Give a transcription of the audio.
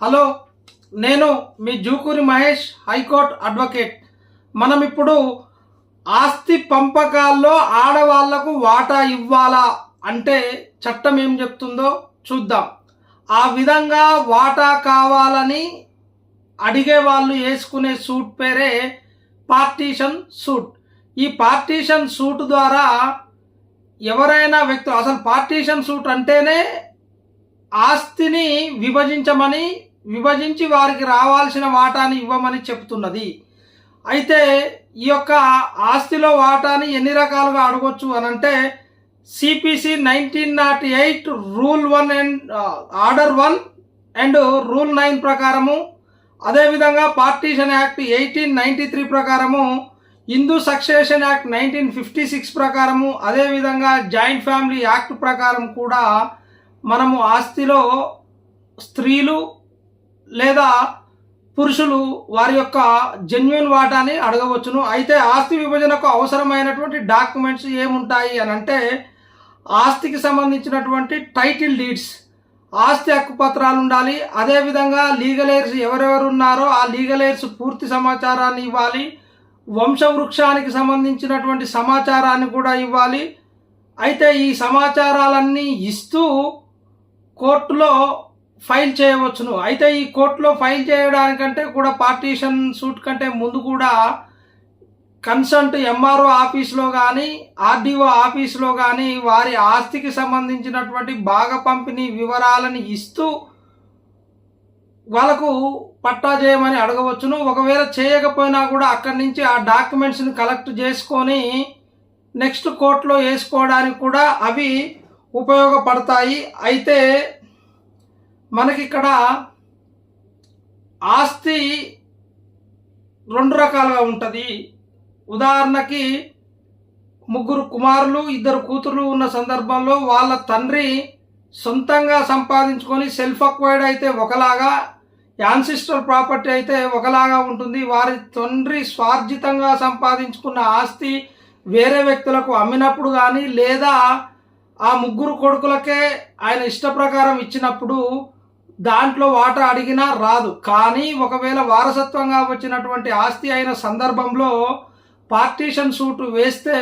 Hello, నేను మీ Jukuri Mahesh, high court advocate. మనం ఇప్పుడు ఆస్తి పంపకాల్లో ఆడవాళ్లకు వాటా ఇవ్వాలా అంటే చట్టం ఏం చెప్తుందో చూద్దాం. ఆ విధంగా వాటా కావాలని అడిగే వాళ్ళు వేసుకునే సూట్ పేరే పార్టీషన్ సూట్. ఈ పార్టీషన్ సూట్ ద్వారా ఎవరైనా వ్యక్తులు, అసలు పార్టీషన్ సూట్ అంటేనే ఆస్తిని విభజించి వారికి రావాల్సిన వాటాని ఇవ్వమని చెప్తున్నది. అయితే ఈ యొక్క ఆస్తిలో వాటాని ఎన్ని రకాలుగా అడగొచ్చు అనంటే CPC 1908 rule 1 and order 1 and rule 9 ప్రకారము, అదేవిధంగా పార్టీషన్ యాక్ట్ 1893 ప్రకారము, హిందూ సక్సెషన్ యాక్ట్ 1956 ప్రకారము, అదేవిధంగా జాయింట్ ఫ్యామిలీ యాక్ట్ ప్రకారం కూడా మనము ఆస్తిలో స్త్రీలు లేదా పురుషులు వారి యొక్క జెన్యున్ వాటాని అడగవచ్చును. అయితే ఆస్తి విభజనకు అవసరమైనటువంటి డాక్యుమెంట్స్ ఏముంటాయి అని అంటే ఆస్తికి సంబంధించినటువంటి టైటిల్ డీడ్స్, ఆస్తి హక్కు పత్రాలు ఉండాలి. అదేవిధంగా లీగల్ ఎయిర్స్ ఎవరెవరు ఉన్నారో ఆ లీగల్ ఎయిర్స్ పూర్తి సమాచారాన్ని ఇవ్వాలి. వంశవృక్షానికి సంబంధించినటువంటి సమాచారాన్ని కూడా ఇవ్వాలి. అయితే ఈ సమాచారాలన్నీ ఇస్తూ కోర్టులో ఫైల్ చేయవచ్చును. అయితే ఈ కోర్టులో ఫైల్ చేయడానికంటే కూడా పార్టీషన్ సూట్ కంటే ముందు కూడా కన్సల్ట్ ఎంఆర్ఓ ఆఫీస్లో కానీ ఆర్డీఓ ఆఫీస్లో కానీ వారి ఆస్తికి సంబంధించినటువంటి భాగ పంపిణీ వివరాలను ఇస్తూ వాళ్ళకు పట్టా చేయమని అడగవచ్చును. ఒకవేళ చేయకపోయినా కూడా అక్కడి నుంచి ఆ డాక్యుమెంట్స్ని కలెక్ట్ చేసుకొని నెక్స్ట్ కోర్టులో వేసుకోవడానికి కూడా అవి ఉపయోగపడతాయి. అయితే మనకిక్కడ ఆస్తి రెండు రకాలుగా ఉంటుంది. ఉదాహరణకి ముగ్గురు కుమారులు, ఇద్దరు కూతుర్లు ఉన్న సందర్భంలో వాళ్ళ తండ్రి సొంతంగా సంపాదించుకొని సెల్ఫ్ అక్వైర్డ్ అయితే ఒకలాగా, యాన్సిస్టర్ ప్రాపర్టీ అయితే ఒకలాగా ఉంటుంది. వారి తండ్రి స్వార్జితంగా సంపాదించుకున్న ఆస్తి వేరే వ్యక్తులకు అమ్మినప్పుడు కానీ లేదా ఆ ముగ్గురు కొడుకులకే ఆయన ఇష్ట ప్రకారం ఇచ్చినప్పుడు దాంట్లో వాటా అడిగినా రాదు. కానీ ఒకవేళ వారసత్వంగా వచ్చినటువంటి ఆస్తి అయిన సందర్భంలో పార్టీషన్ సూట్ వేస్తే